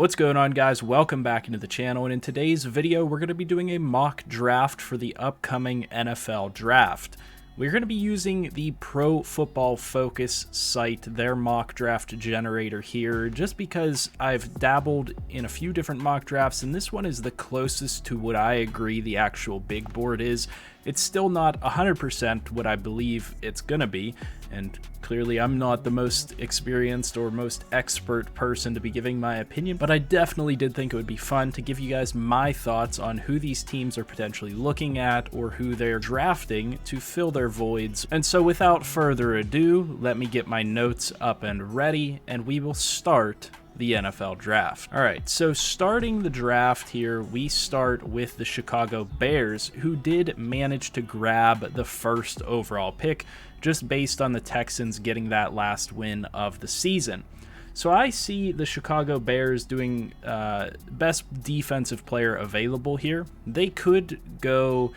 What's going on, guys? Welcome back into the channel, and in today's video we're going to be doing a mock draft for the upcoming NFL draft. We're going to be using the Pro Football Focus site, their mock draft generator here, just because I've dabbled in a few different mock drafts, and this one is the closest to what I agree the actual big board is. It's still not 100% what I believe it's going to be, and clearly I'm not the most experienced or most expert person to be giving my opinion, but I definitely did think it would be fun to give you guys my thoughts on who these teams are potentially looking at or who they're drafting to fill their voids. And so without further ado, let me get my notes up and ready, and we will start the NFL draft. All right, so starting the draft here, we start with the Chicago Bears, who did manage to grab the first overall pick just based on the Texans getting that last win of the season. So I see the Chicago Bears doing best defensive player available here. They could go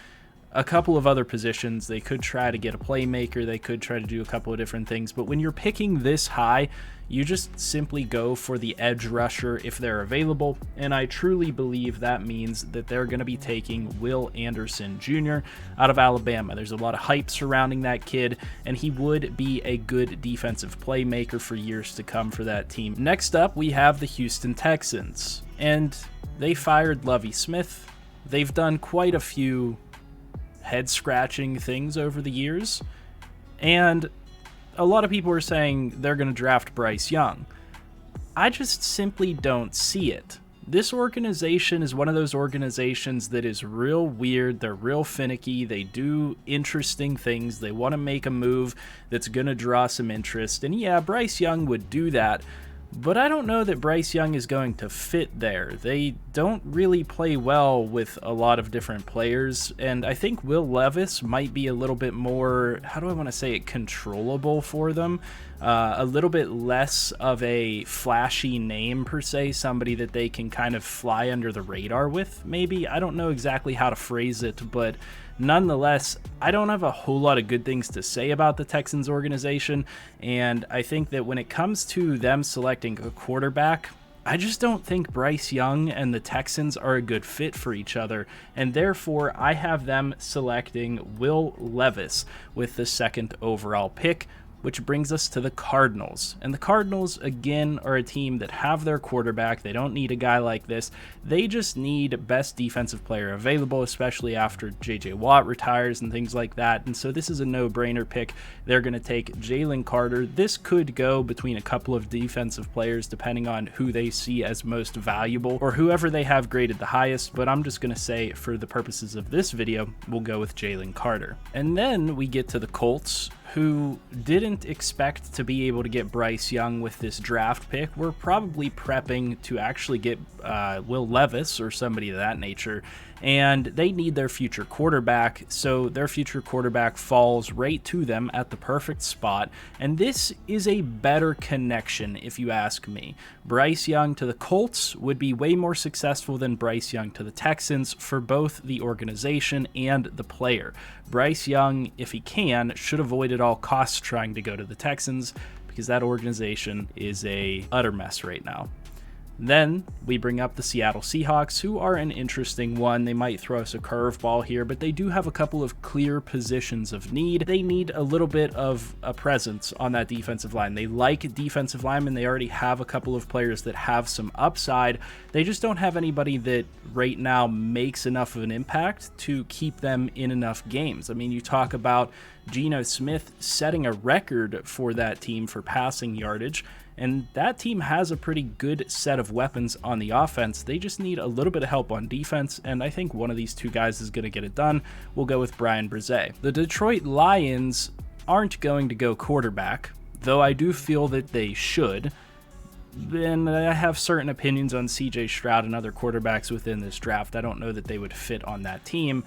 a couple of other positions. They could try to get a playmaker. They could try to do a couple of different things. But when you're picking this high, you just simply go for the edge rusher if they're available. And I truly believe that means that they're going to be taking Will Anderson Jr. out of Alabama. There's a lot of hype surrounding that kid, and he would be a good defensive playmaker for years to come for that team. Next up, we have the Houston Texans, and they fired Lovie Smith. They've done quite a few head-scratching things over the years, and a lot of people are saying they're going to draft Bryce Young. I just simply don't see it. This organization is one of those organizations that is real weird. They're real finicky. They do interesting things. They want to make a move that's going to draw some interest, and yeah, Bryce Young would do that. But I don't know that Bryce Young is going to fit there. They don't really play well with a lot of different players, and I think Will Levis might be a little bit more, how do I want to say it, controllable for them. A little bit less of a flashy name per se, somebody that they can kind of fly under the radar with, maybe. I don't know exactly how to phrase it, but nonetheless, I don't have a whole lot of good things to say about the Texans organization, and I think that when it comes to them selecting a quarterback, I just don't think Bryce Young and the Texans are a good fit for each other, and therefore I have them selecting Will Levis with the second overall pick, which brings us to the Cardinals. And the Cardinals, again, are a team that have their quarterback. They don't need a guy like this. They just need best defensive player available, especially after J.J. Watt retires and things like that. And so this is a no-brainer pick. They're going to take Jalen Carter. This could go between a couple of defensive players, depending on who they see as most valuable or whoever they have graded the highest. But I'm just going to say, for the purposes of this video, we'll go with Jalen Carter. And then we get to the Colts, who didn't expect to be able to get Bryce Young with this draft pick. We're probably prepping to actually get Will Levis or somebody of that nature, and they need their future quarterback, so their future quarterback falls right to them at the perfect spot, and this is a better connection if you ask me. Bryce Young to the Colts would be way more successful than Bryce Young to the Texans for both the organization and the player. Bryce Young, if he can, should avoid at all costs trying to go to the Texans, because that organization is a utter mess right now. Then we bring up the Seattle Seahawks, who are an interesting one. They might throw us a curveball here, but they do have a couple of clear positions of need. They need a little bit of a presence on that defensive line. They like defensive linemen. They already have a couple of players that have some upside. They just don't have anybody that right now makes enough of an impact to keep them in enough games. I mean, you talk about Geno Smith setting a record for that team for passing yardage, and that team has a pretty good set of weapons on the offense. They just need a little bit of help on defense, and I think one of these two guys is going to get it done. We'll go with Bryan Bresee. The Detroit Lions aren't going to go quarterback, though I do feel that they should. Then I have certain opinions on CJ Stroud and other quarterbacks within this draft. I don't know that they would fit on that team,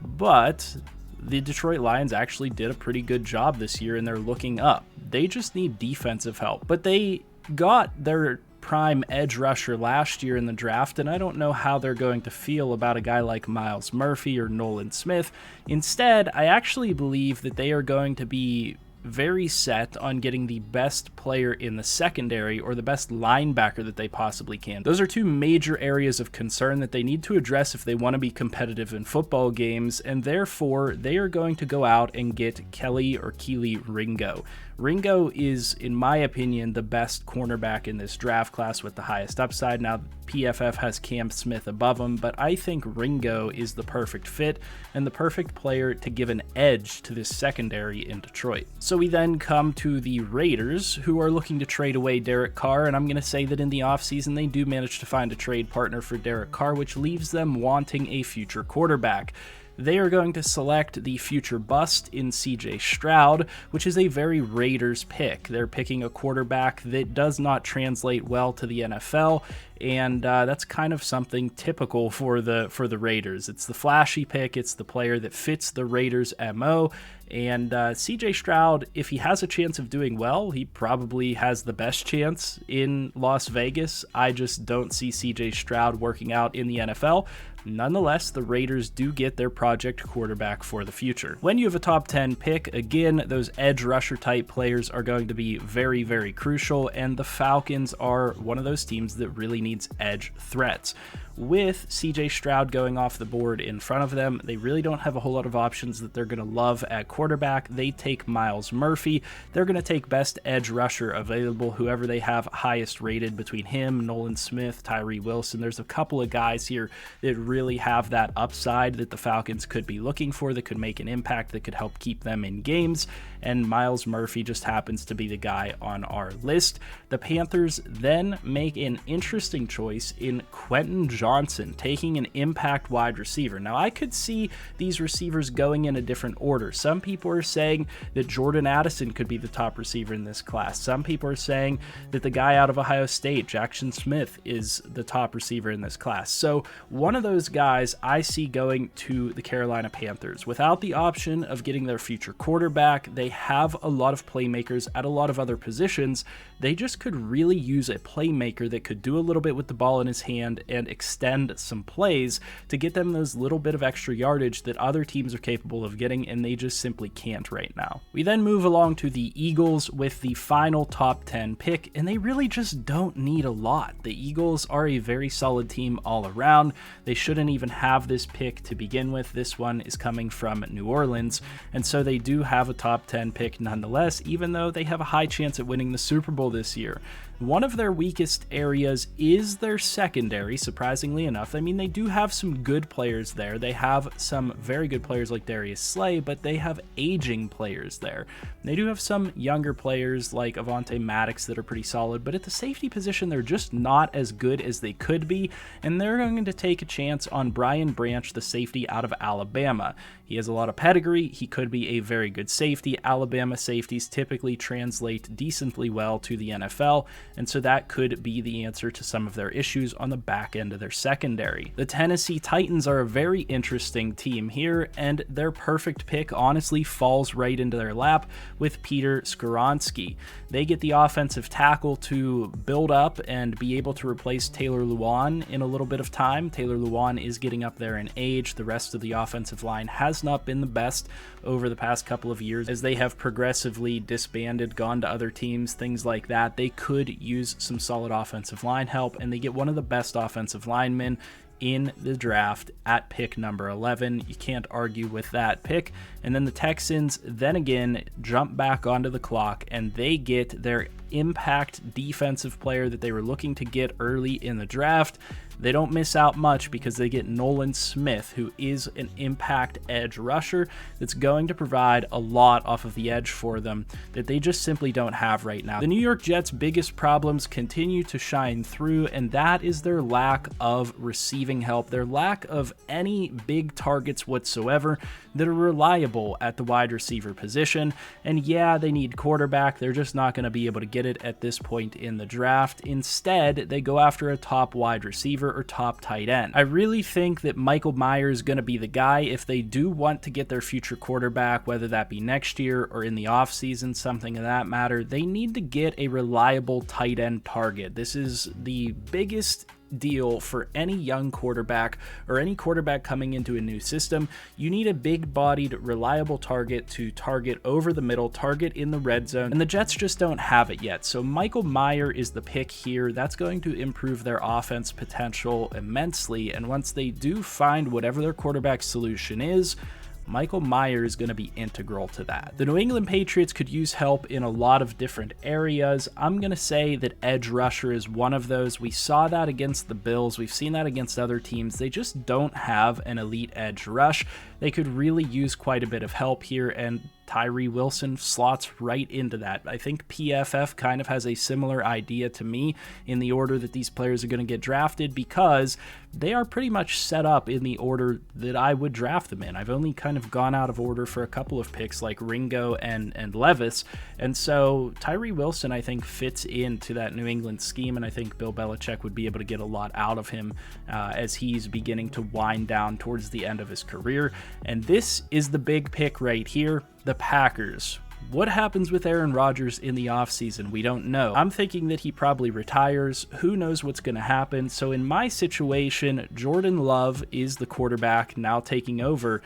but the Detroit Lions actually did a pretty good job this year, and they're looking up. They just need defensive help. But they got their prime edge rusher last year in the draft, and I don't know how they're going to feel about a guy like Myles Murphy or Nolan Smith. Instead, I actually believe that they are going to be very set on getting the best player in the secondary or the best linebacker that they possibly can. Those are two major areas of concern that they need to address if they want to be competitive in football games, and therefore they are going to go out and get Kelee Ringo. Ringo is, in my opinion, the best cornerback in this draft class with the highest upside. Now, PFF has Cam Smith above him, but I think Ringo is the perfect fit and the perfect player to give an edge to this secondary in Detroit. So we then come to the Raiders, who are looking to trade away Derek Carr, and I'm going to say that in the offseason they do manage to find a trade partner for Derek Carr, which leaves them wanting a future quarterback. They are going to select the future bust in CJ Stroud, which is a very Raiders pick. They're picking a quarterback that does not translate well to the NFL, and that's kind of something typical for the Raiders. It's the flashy pick, it's the player that fits the Raiders' MO, and CJ Stroud, if he has a chance of doing well, he probably has the best chance in Las Vegas. I just don't see CJ Stroud working out in the NFL. Nonetheless, the Raiders do get their project quarterback for the future. When you have a top 10 pick, again, those edge rusher type players are going to be very, very crucial, and the Falcons are one of those teams that really needs edge threats. With CJ Stroud going off the board in front of them, they really don't have a whole lot of options that they're going to love at quarterback. They take Myles Murphy. They're going to take best edge rusher available, whoever they have highest rated between him, Nolan Smith, Tyree Wilson. There's a couple of guys here that really have that upside that the Falcons could be looking for, that could make an impact, that could help keep them in games, and Myles Murphy just happens to be the guy on our list. The Panthers then make an interesting choice in Quentin Johnson, taking an impact wide receiver. Now, I could see these receivers going in a different order. Some people are saying that Jordan Addison could be the top receiver in this class. Some people are saying that the guy out of Ohio State, Jackson Smith, is the top receiver in this class. So one of those guys I see going to the Carolina Panthers. Without the option of getting their future quarterback, they have a lot of playmakers at a lot of other positions. They just could really use a playmaker that could do a little bit with the ball in his hand and extend some plays to get them those little bit of extra yardage that other teams are capable of getting, and they just simply can't right now. We then move along to the Eagles with the final top 10 pick, and they really just don't need a lot. The Eagles are a very solid team all around. They shouldn't even have this pick to begin with. This one is coming from New Orleans, and so they do have a top 10 pick nonetheless, even though they have a high chance at winning the Super Bowl this year. One of their weakest areas is their secondary, surprisingly enough. I mean, they do have some good players there. They have some very good players like Darius Slay, but they have aging players there. They do have some younger players like Avonte Maddox that are pretty solid, but at the safety position, they're just not as good as they could be, and they're going to take a chance on Brian Branch, the safety out of Alabama. He has a lot of pedigree. He could be a very good safety. Alabama safeties typically translate decently well to the NFL, and so that could be the answer to some of their issues on the back end of their secondary. The Tennessee Titans are a very interesting team here, and their perfect pick honestly falls right into their lap with Peter Skoronski. They get the offensive tackle to build up and be able to replace Taylor Lewan in a little bit of time. Taylor Lewan is getting up there in age. The rest of the offensive line has not been the best over the past couple of years as they have progressively disbanded, gone to other teams, things like that. They could use some solid offensive line help, and they get one of the best offensive linemen in the draft at pick number 11. You can't argue with that pick. And then the Texans then again jump back onto the clock, and they get their impact defensive player that they were looking to get early in the draft. They don't miss out much because they get Nolan Smith, who is an impact edge rusher that's going to provide a lot off of the edge for them that they just simply don't have right now. The New York Jets' biggest problems continue to shine through, and that is their lack of receiving help, their lack of any big targets whatsoever that are reliable at the wide receiver position. And yeah, they need quarterback. They're just not going to be able to get it at this point in the draft. Instead, they go after a top wide receiver or top tight end. I really think that Michael Myers is going to be the guy if they do want to get their future quarterback, whether that be next year or in the offseason, something of that matter. They need to get a reliable tight end target. This is the biggest deal for any young quarterback or any quarterback coming into a new system. You need a big-bodied, reliable target to target over the middle, target in the red zone, and the Jets just don't have it yet. So Michael Mayer is the pick here. That's going to improve their offense potential immensely, and once they do find whatever their quarterback solution is, Michael Mayer is going to be integral to that. The New England Patriots could use help in a lot of different areas. I'm going to say that edge rusher is one of those. We saw that against the Bills. We've seen that against other teams. They just don't have an elite edge rush. They could really use quite a bit of help here, and Tyree Wilson slots right into that. I think PFF kind of has a similar idea to me in the order that these players are going to get drafted, because they are pretty much set up in the order that I would draft them in. I've only kind of gone out of order for a couple of picks like Ringo and Levis, and so Tyree Wilson I think fits into that New England scheme, and I think Bill Belichick would be able to get a lot out of him as he's beginning to wind down towards the end of his career. And this is the big pick right here. The Packers. What happens with Aaron Rodgers in the offseason? We don't know. I'm thinking that he probably retires. Who knows what's going to happen? So in my situation, Jordan Love is the quarterback now taking over,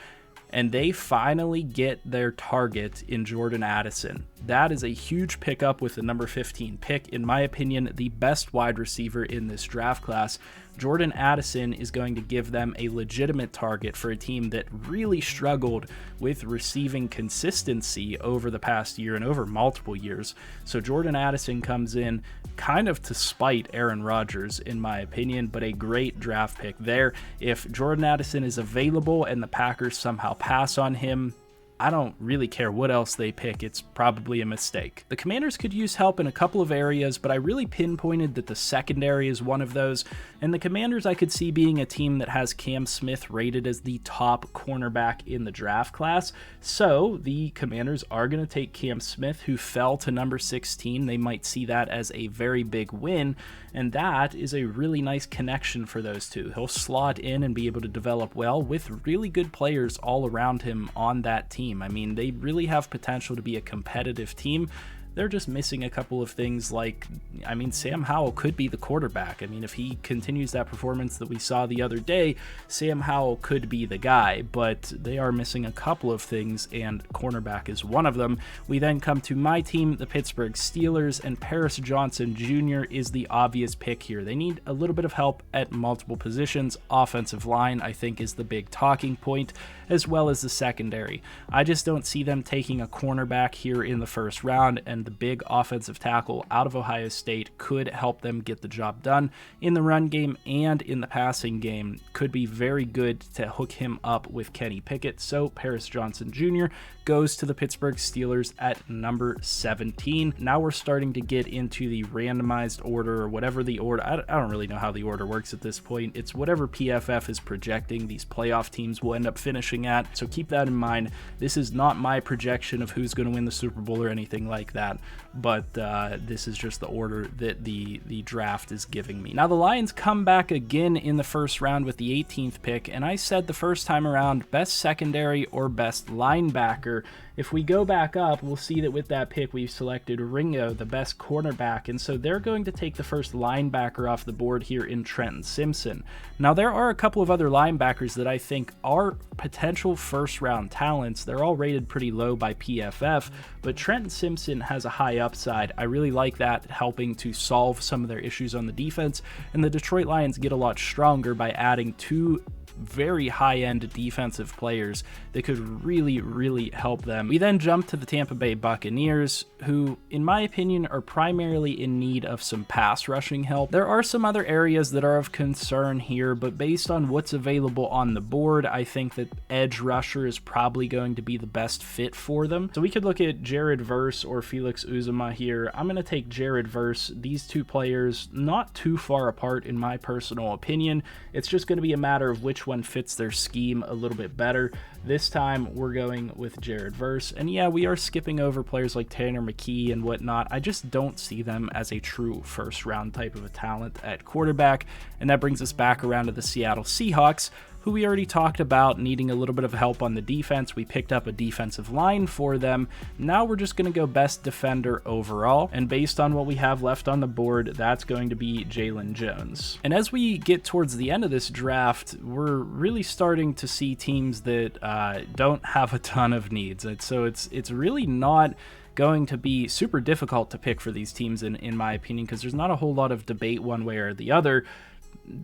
and they finally get their target in Jordan Addison. That is a huge pickup with the number 15 pick. In my opinion, the best wide receiver in this draft class. Jordan Addison is going to give them a legitimate target for a team that really struggled with receiving consistency over the past year and over multiple years. So Jordan Addison comes in kind of to spite Aaron Rodgers, in my opinion, but a great draft pick there. If Jordan Addison is available and the Packers somehow pass on him, I don't really care what else they pick. It's probably a mistake. The Commanders could use help in a couple of areas, but I really pinpointed that the secondary is one of those. And the Commanders I could see being a team that has Cam Smith rated as the top cornerback in the draft class. So the Commanders are going to take Cam Smith, who fell to number 16. They might see that as a very big win, and that is a really nice connection for those two. He'll slot in and be able to develop well with really good players all around him on that team. I mean, they really have potential to be a competitive team. They're just missing a couple of things like, I mean, Sam Howell could be the quarterback. I mean, if he continues that performance that we saw the other day, Sam Howell could be the guy, but they are missing a couple of things, and cornerback is one of them. We then come to my team, the Pittsburgh Steelers, and Paris Johnson Jr. is the obvious pick here. They need a little bit of help at multiple positions. Offensive line, I think, is the big talking point, as well as the secondary. I just don't see them taking a cornerback here in the first round, and the big offensive tackle out of Ohio State could help them get the job done in the run game and in the passing game. Could be very good to hook him up with Kenny Pickett. So Paris Johnson Jr. goes to the Pittsburgh Steelers at number 17. Now we're starting to get into the randomized order, or whatever the order. I don't really know how the order works at this point. It's whatever PFF is projecting these playoff teams will end up finishing at. So keep that in mind. This is not my projection of who's going to win the Super Bowl or anything like that, but this is just the order that the draft is giving me. Now the Lions come back again in the first round with the 18th pick, and I said the first time around, best secondary or best linebacker. If we go back up, we'll see that with that pick, we've selected Ringo, the best cornerback, and so they're going to take the first linebacker off the board here in Trenton Simpson. Now, there are a couple of other linebackers that I think are potential first-round talents. They're all rated pretty low by PFF, but Trenton Simpson has a high upside. I really like that, helping to solve some of their issues on the defense, and the Detroit Lions get a lot stronger by adding two very high-end defensive players that could really help them. We then jump to the Tampa Bay Buccaneers, who, in my opinion, are primarily in need of some pass rushing help. There are some other areas that are of concern here, but based on what's available on the board, I think that edge rusher is probably going to be the best fit for them. So we could look at Jared Verse or Felix Uzomah here. I'm going to take Jared Verse. These two players, not too far apart in my personal opinion. It's just going to be a matter of which one fits their scheme a little bit better. This time we're going with Jared Verse, and yeah, we are skipping over players like Tanner McKee and whatnot. I just don't see them as a true first round type of a talent at quarterback, and that brings us back around to the Seattle Seahawks, who we already talked about needing a little bit of help on the defense. We picked up a defensive line for them. Now we're just going to go best defender overall, and based on what we have left on the board, that's going to be Jalen Jones. And as we get towards the end of this draft, we're really starting to see teams that don't have a ton of needs. So it's really not going to be super difficult to pick for these teams in my opinion, because there's not a whole lot of debate one way or the other.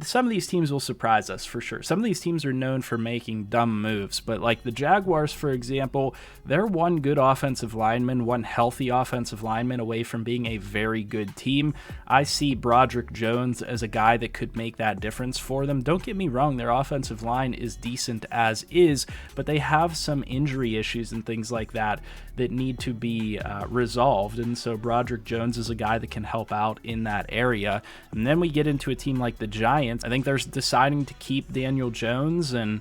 Some of these teams will surprise us for sure. Some of these teams are known for making dumb moves, but like the Jaguars, for example, they're one good offensive lineman, one healthy offensive lineman away from being a very good team. I see Broderick Jones as a guy that could make that difference for them. Don't get me wrong, their offensive line is decent as is, but they have some injury issues and things like that need to be resolved, and so Broderick Jones is a guy that can help out in that area. And then we get into a team like the Giants. I think they're deciding to keep Daniel Jones, and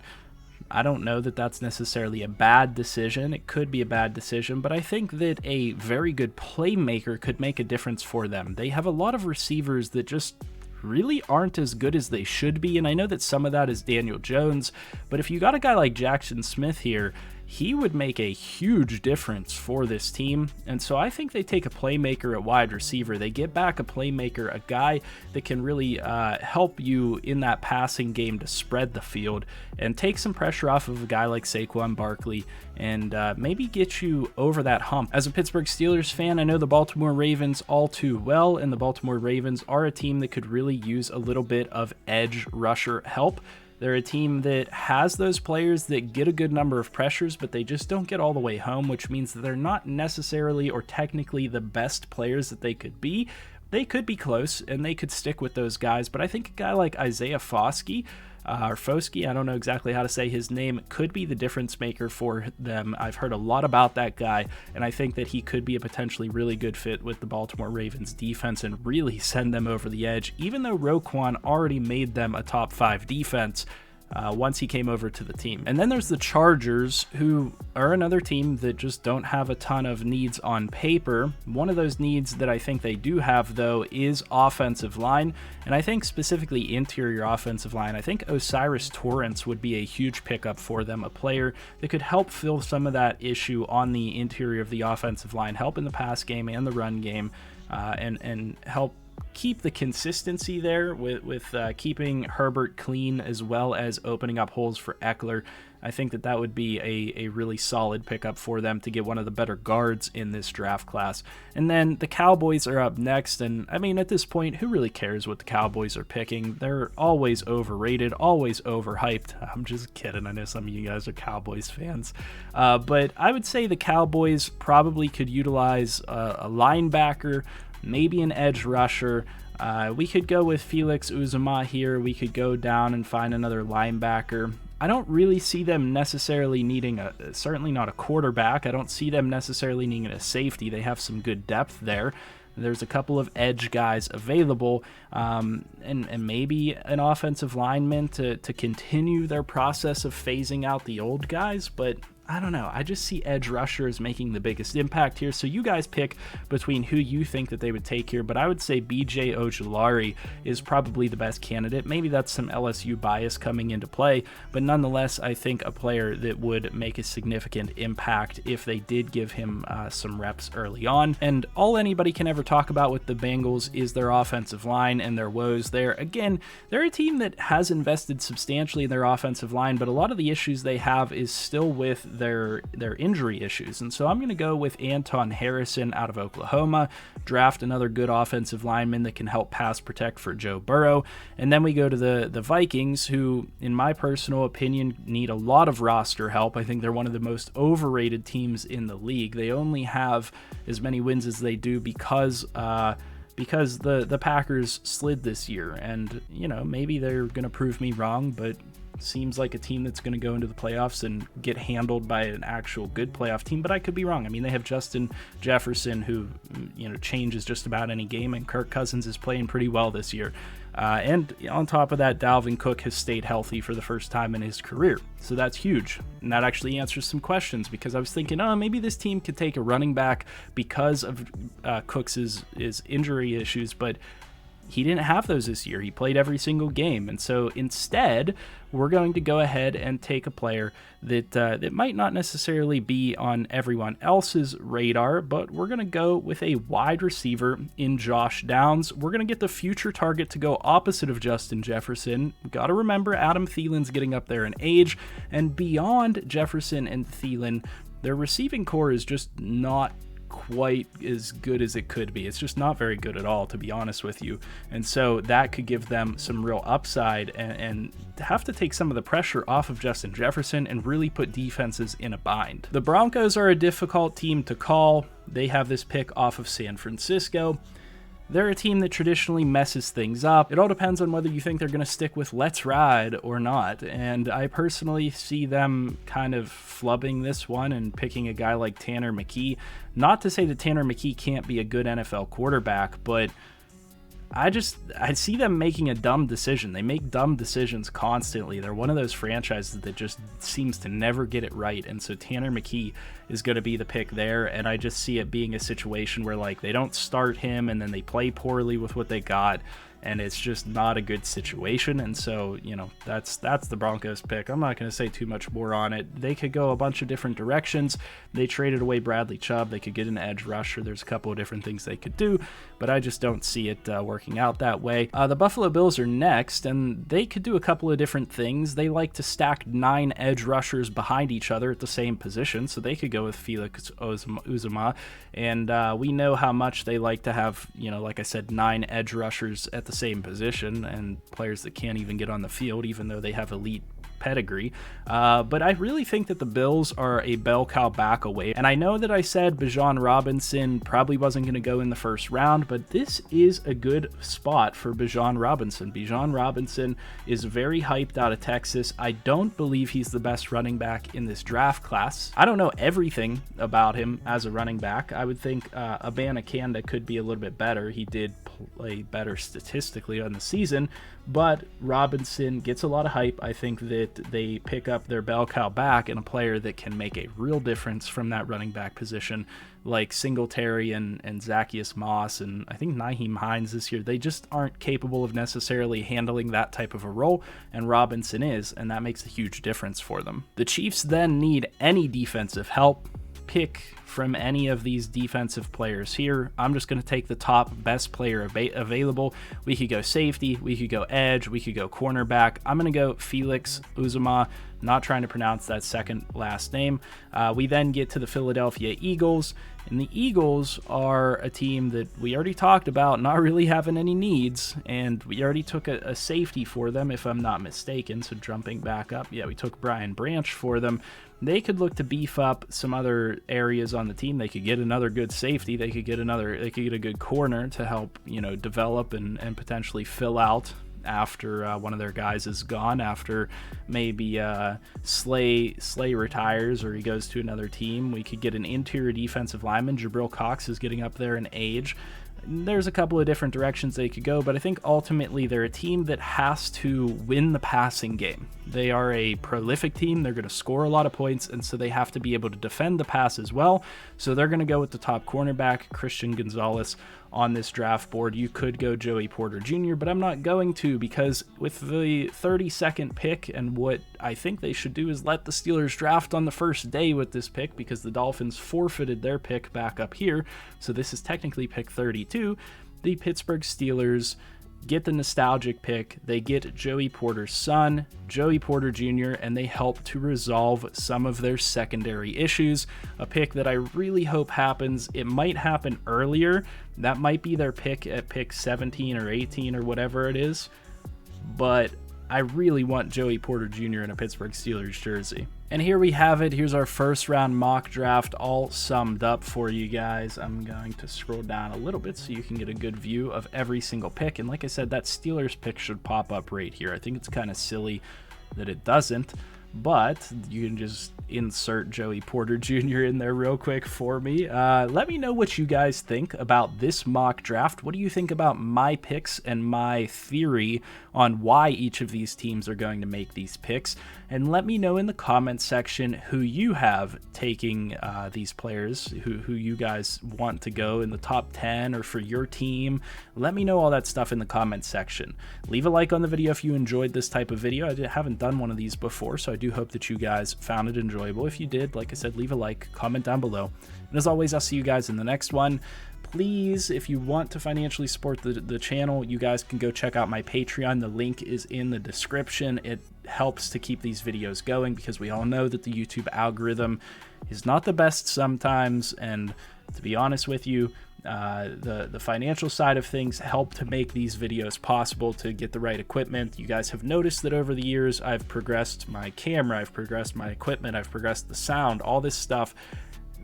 I don't know that that's necessarily a bad decision. It could be a bad decision, but I think that a very good playmaker could make a difference for them. They have a lot of receivers that just really aren't as good as they should be, and I know that some of that is Daniel Jones, but if you got a guy like Jackson Smith here, he would make a huge difference for this team. And so I think they take a playmaker at wide receiver. They get back a playmaker, a guy that can really help you in that passing game to spread the field and take some pressure off of a guy like Saquon Barkley and maybe get you over that hump. As a Pittsburgh Steelers fan, I know the Baltimore Ravens all too well, and the Baltimore Ravens are a team that could really use a little bit of edge rusher help. They're a team that has those players that get a good number of pressures, but they just don't get all the way home, which means that they're not necessarily or technically the best players that they could be. They could be close, and they could stick with those guys, but I think a guy like Isaiah Foskey, or Foskey, I don't know exactly how to say his name, could be the difference maker for them. I've heard a lot about that guy, and I think that he could be a potentially really good fit with the Baltimore Ravens defense and really send them over the edge, even though Roquan already made them a top 5 defense once he came over to the team. And then there's the Chargers, who are another team that just don't have a ton of needs on paper. One of those needs that I think they do have, though, is offensive line, and I think specifically interior offensive line. I think Osiris Torrance would be a huge pickup for them, a player that could help fill some of that issue on the interior of the offensive line, help in the pass game and the run game, and help keep the consistency there with keeping Herbert clean as well as opening up holes for Eckler. I think that would be a really solid pickup for them to get one of the better guards in this draft class. And then the Cowboys are up next, and I mean, at this point, who really cares what the Cowboys are picking? They're always overrated, always overhyped. I'm just kidding. I know some of you guys are Cowboys fans. But I would say the Cowboys probably could utilize a linebacker, maybe an edge rusher. We could go with Felix Uzama here. We could go down and find another linebacker. I don't really see them necessarily needing certainly not a quarterback. I don't see them necessarily needing a safety. They have some good depth there. There's a couple of edge guys available, and maybe an offensive lineman to continue their process of phasing out the old guys, but I don't know. I just see edge rushers making the biggest impact here. So you guys pick between who you think that they would take here, but I would say BJ Ojulari is probably the best candidate. Maybe that's some LSU bias coming into play, but nonetheless, I think a player that would make a significant impact if they did give him some reps early on. And all anybody can ever talk about with the Bengals is their offensive line and their woes there. Again, they're a team that has invested substantially in their offensive line, but a lot of the issues they have is still with their injury issues. And so I'm going to go with Anton Harrison out of Oklahoma, draft another good offensive lineman that can help pass protect for Joe Burrow. And then we go to the Vikings, who, in my personal opinion, need a lot of roster help. I think they're one of the most overrated teams in the league. They only have as many wins as they do because the Packers slid this year. And, you know, maybe they're going to prove me wrong, but seems like a team that's going to go into the playoffs and get handled by an actual good playoff team, but I could be wrong. I mean, they have Justin Jefferson, who, you know, changes just about any game, and Kirk Cousins is playing pretty well this year. And on top of that, Dalvin Cook has stayed healthy for the first time in his career. So that's huge. And that actually answers some questions, because I was thinking, maybe this team could take a running back because of Cook's injury issues, but he didn't have those this year. He played every single game. And so instead, we're going to go ahead and take a player that might not necessarily be on everyone else's radar, but we're going to go with a wide receiver in Josh Downs. We're going to get the future target to go opposite of Justin Jefferson. We've got to remember Adam Thielen's getting up there in age, and beyond Jefferson and Thielen, their receiving core is just not quite as good as it could be. It's just not very good at all, to be honest with you. And so that could give them some real upside and have to take some of the pressure off of Justin Jefferson and really put defenses in a bind. The Broncos are a difficult team to call. They have this pick off of San Francisco. They're a team that traditionally messes things up. It all depends on whether you think they're going to stick with let's ride or not. And I personally see them kind of flubbing this one and picking a guy like Tanner McKee. Not to say that Tanner McKee can't be a good NFL quarterback, but I see them making a dumb decision. They make dumb decisions constantly. They're one of those franchises that just seems to never get it right. And so Tanner McKee is going to be the pick there. And I just see it being a situation where like they don't start him and then they play poorly with what they got. And it's just not a good situation. And so, you know, that's the Broncos pick. I'm not going to say too much more on it. They could go a bunch of different directions. They traded away Bradley Chubb. They could get an edge rusher. There's a couple of different things they could do, but I just don't see it working out that way. The Buffalo Bills are next, and they could do a couple of different things. They like to stack 9 edge rushers behind each other at the same position, so they could go with Felix Uzomah. And we know how much they like to have, you know, like I said, 9 edge rushers at the same position and players that can't even get on the field, even though they have elite pedigree. But I really think that the Bills are a bell cow back away. And I know that I said Bijan Robinson probably wasn't going to go in the first round, but this is a good spot for Bijan Robinson. Bijan Robinson is very hyped out of Texas. I don't believe he's the best running back in this draft class. I don't know everything about him as a running back. I would think Abanikanda could be a little bit better. He did play better statistically on the season, but Robinson gets a lot of hype. I think that they pick up their bell cow back and a player that can make a real difference from that running back position, like Singletary and Zacchaeus Moss, and I think Nyheim Hines this year. They just aren't capable of necessarily handling that type of a role, and Robinson is, and that makes a huge difference for them. The Chiefs then need any defensive help. Pick from any of these defensive players here. I'm just going to take the top best player available. We could go safety, we could go edge, we could go cornerback. I'm going to go Felix Uzomah, not trying to pronounce that second last name. We then get to the Philadelphia Eagles, and the Eagles are a team that we already talked about not really having any needs, and we already took a safety for them, if I'm not mistaken. So jumping back up, yeah, we took Brian Branch for them. They could look to beef up some other areas on the team. They could get another good safety. They could get a good corner to help, you know, develop and potentially fill out after one of their guys is gone, after maybe Slay retires or he goes to another team. We could get an interior defensive lineman. Jabril Cox is getting up there in age. There's a couple of different directions they could go, but I think ultimately they're a team that has to win the passing game. They are a prolific team. They're going to score a lot of points, and so they have to be able to defend the pass as well. So they're going to go with the top cornerback, Christian Gonzalez, on this draft board. You could go Joey Porter Jr., but I'm not going to, because with the 32nd pick, and what I think they should do is let the Steelers draft on the first day with this pick, because the Dolphins forfeited their pick back up here. So this is technically pick 32. The Pittsburgh Steelers get the nostalgic pick. They get Joey Porter's son, Joey Porter Jr., and they help to resolve some of their secondary issues. A pick that I really hope happens. It might happen earlier. That might be their pick at pick 17 or 18 or whatever it is. But I really want Joey Porter Jr. in a Pittsburgh Steelers jersey. And here we have it. Here's our first round mock draft all summed up for you guys. I'm going to scroll down a little bit so you can get a good view of every single pick. And like I said, that Steelers pick should pop up right here. I think it's kind of silly that it doesn't. but you can just insert Joey Porter Jr. in there real quick for me. Let me know what you guys think about this mock draft. What do you think about my picks and my theory on why each of these teams are going to make these picks? And let me know in the comment section who you have taking these players, who you guys want to go in the top 10 or for your team. Let me know all that stuff in the comment section. Leave a like on the video if you enjoyed this type of video. I haven't done one of these before, so I do hope that you guys found it enjoyable. If you did, like I said, leave a like, comment down below. And as always, I'll see you guys in the next one. Please, if you want to financially support the channel, you guys can go check out my Patreon. The link is in the description. It helps to keep these videos going because we all know that the YouTube algorithm is not the best sometimes, and to be honest with you, the financial side of things help to make these videos possible, to get the right equipment. You guys have noticed that over the years I've progressed my camera, I've progressed my equipment, I've progressed the sound, all this stuff.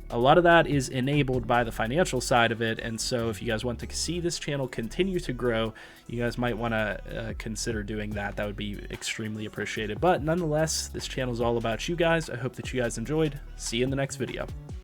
A lot of that is enabled by the financial side of it, and so if you guys want to see this channel continue to grow, you guys might want to consider doing that. That would be extremely appreciated. But nonetheless, this channel is all about you guys. I hope that you guys enjoyed. See you in the next video.